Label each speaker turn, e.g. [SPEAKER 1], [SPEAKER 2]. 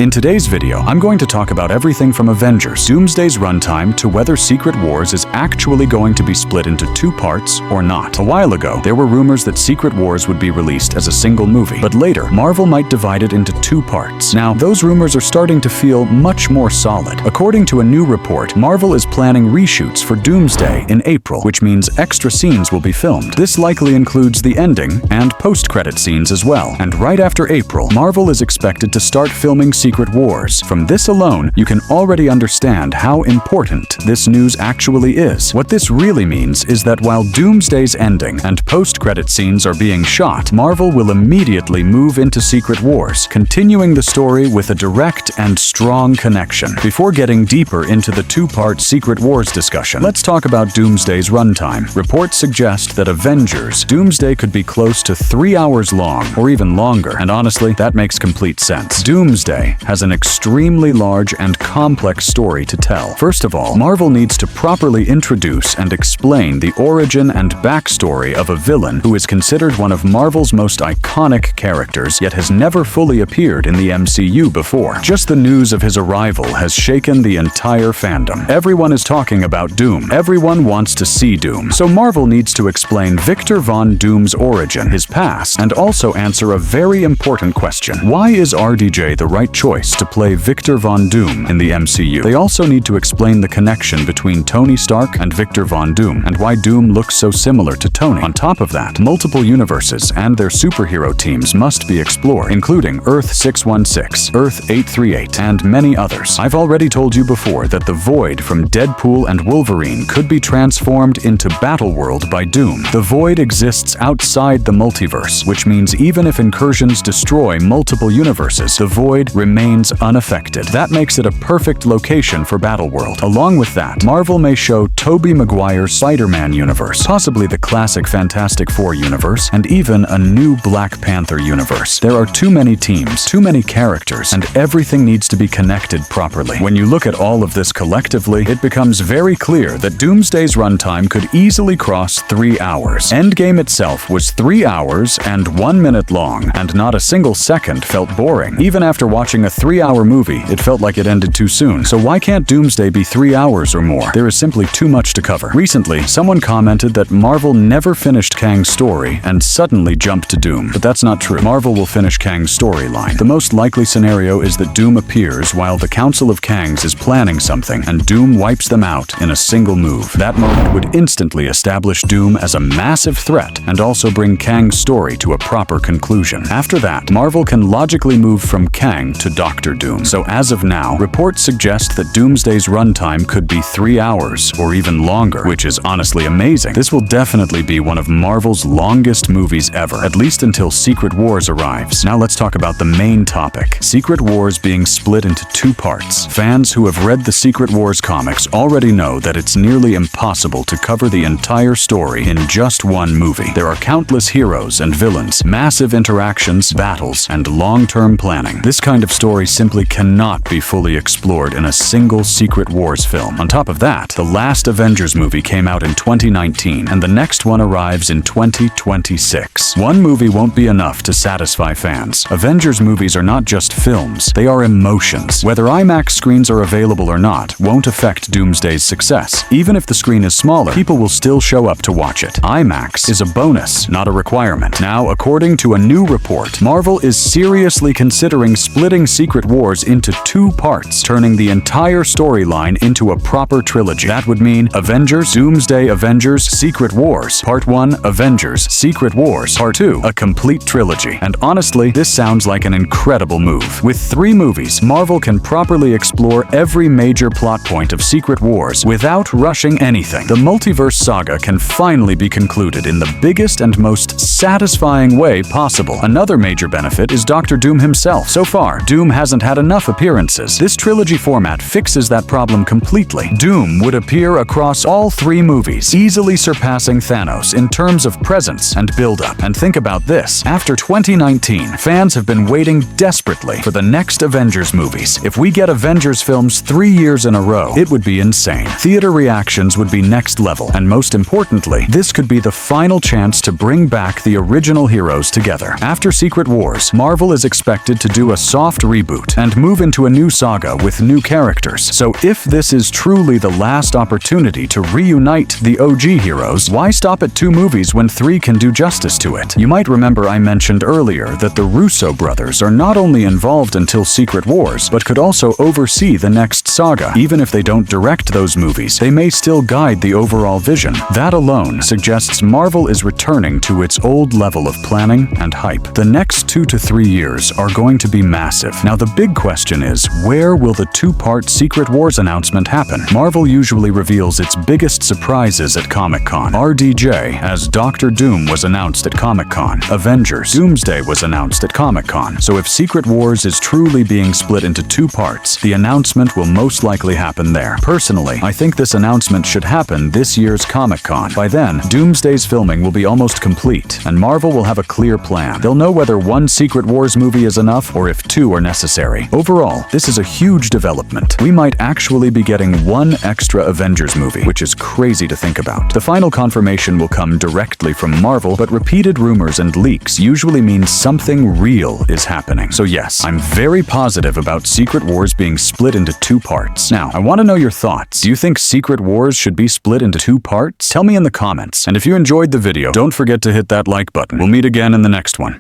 [SPEAKER 1] In today's video, I'm going to talk about everything from Avengers Doomsday's runtime to whether Secret Wars is actually going to be split into 2 parts or not. A while ago, there were rumors that Secret Wars would be released as a single movie, but later, Marvel might divide it into 2 parts. Now, those rumors are starting to feel much more solid. According to a new report, Marvel is planning reshoots for Doomsday in April, which means extra scenes will be filmed. This likely includes the ending and post-credit scenes as well. And right after April, Marvel is expected to start filming Secret Wars. From this alone, you can already understand how important this news actually is. What this really means is that while Doomsday's ending and post-credit scenes are being shot, Marvel will immediately move into Secret Wars, continuing the story with a direct and strong connection. Before getting deeper into the 2-part Secret Wars discussion, let's talk about Doomsday's runtime. Reports suggest that Avengers Doomsday could be close to 3 hours long, or even longer, and honestly, that makes complete sense. Doomsday has an extremely large and complex story to tell. First of all, Marvel needs to properly introduce and explain the origin and backstory of a villain who is considered one of Marvel's most iconic characters, yet has never fully appeared in the MCU before. Just the news of his arrival has shaken the entire fandom. Everyone is talking about Doom. Everyone wants to see Doom. So Marvel needs to explain Victor Von Doom's origin, his past, and also answer a very important question. Why is RDJ the right choice to play Victor Von Doom in the MCU? They also need to explain the connection between Tony Stark and Victor Von Doom, and why Doom looks so similar to Tony. On top of that, multiple universes and their superhero teams must be explored, including Earth 616, Earth 838, and many others. I've already told you before that the Void from Deadpool and Wolverine could be transformed into Battleworld by Doom. The Void exists outside the multiverse, which means even if incursions destroy multiple universes, the Void remains unaffected. That makes it a perfect location for Battleworld. Along with that, Marvel may show Tobey Maguire's Spider-Man universe, possibly the classic Fantastic Four universe, and even a new Black Panther universe. There are too many teams, too many characters, and everything needs to be connected properly. When you look at all of this collectively, it becomes very clear that Doomsday's runtime could easily cross 3 hours. Endgame itself was 3 hours and 1 minute long, and not a single second felt boring. Even after watching a 3-hour movie, it felt like it ended too soon. So why can't Doomsday be 3 hours or more? There is simply too much to cover. Recently, someone commented that Marvel never finished Kang's story and suddenly jumped to Doom. But that's not true. Marvel will finish Kang's storyline. The most likely scenario is that Doom appears while the Council of Kangs is planning something, and Doom wipes them out in a single move. That moment would instantly establish Doom as a massive threat and also bring Kang's story to a proper conclusion. After that, Marvel can logically move from Kang to Doctor Doom. So as of now, reports suggest that Doomsday's runtime could be 3 hours or even longer, which is honestly amazing. This will definitely be one of Marvel's longest movies ever, at least until Secret Wars arrives. Now let's talk about the main topic, Secret Wars being split into 2 parts. Fans who have read the Secret Wars comics already know that it's nearly impossible to cover the entire story in just one movie. There are countless heroes and villains, massive interactions, battles, and long-term planning. This kind of story simply cannot be fully explored in a single Secret Wars film. On top of that, the last Avengers movie came out in 2019, and the next one arrives in 2026. One movie won't be enough to satisfy fans. Avengers movies are not just films, they are emotions. Whether IMAX screens are available or not won't affect Doomsday's success. Even if the screen is smaller, people will still show up to watch it. IMAX is a bonus, not a requirement. Now, according to a new report, Marvel is seriously considering splitting Secret Wars into 2 parts, turning the entire storyline into a proper trilogy. That would mean Avengers, Doomsday Avengers, Secret Wars, Part 1, Avengers, Secret Wars, Part 2, a complete trilogy. And honestly, this sounds like an incredible move. With 3 movies, Marvel can properly explore every major plot point of Secret Wars without rushing anything. The Multiverse Saga can finally be concluded in the biggest and most satisfying way possible. Another major benefit is Doctor Doom himself. So far, Doom hasn't had enough appearances. This trilogy format fixes that problem completely. Doom would appear across all 3 movies, easily surpassing Thanos in terms of presence and build-up. And think about this. After 2019, fans have been waiting desperately for the next Avengers movies. If we get Avengers films 3 years in a row, it would be insane. Theater reactions would be next level, and most importantly, this could be the final chance to bring back the original heroes together. After Secret Wars, Marvel is expected to do a soft reboot and move into a new saga with new characters. So if this is truly the last opportunity to reunite the OG heroes, why stop at 2 movies when 3 can do justice to it? You might remember I mentioned earlier that the Russo brothers are not only involved until Secret Wars, but could also oversee the next saga. Even if they don't direct those movies, they may still guide the overall vision. That alone suggests Marvel is returning to its old level of planning and hype. The next 2 to 3 years are going to be massive. Now the big question is, where will the 2-part Secret Wars announcement happen? Marvel usually reveals its biggest surprises at Comic-Con. RDJ as Doctor Doom was announced at Comic-Con. Avengers Doomsday was announced at Comic-Con. So if Secret Wars is truly being split into 2 parts, the announcement will most likely happen there. Personally, I think this announcement should happen this year's Comic-Con. By then, Doomsday's filming will be almost complete, and Marvel will have a clear plan. They'll know whether 1 Secret Wars movie is enough or if 2 are necessary. Overall, this is a huge development. We might actually be getting 1 extra Avengers movie, which is crazy to think about. The final confirmation will come directly from Marvel, but repeated rumors and leaks usually mean something real is happening. So yes, I'm very positive about Secret Wars being split into 2 parts. Now, I want to know your thoughts. Do you think Secret Wars should be split into 2 parts? Tell me in the comments. And if you enjoyed the video, don't forget to hit that like button. We'll meet again in the next one.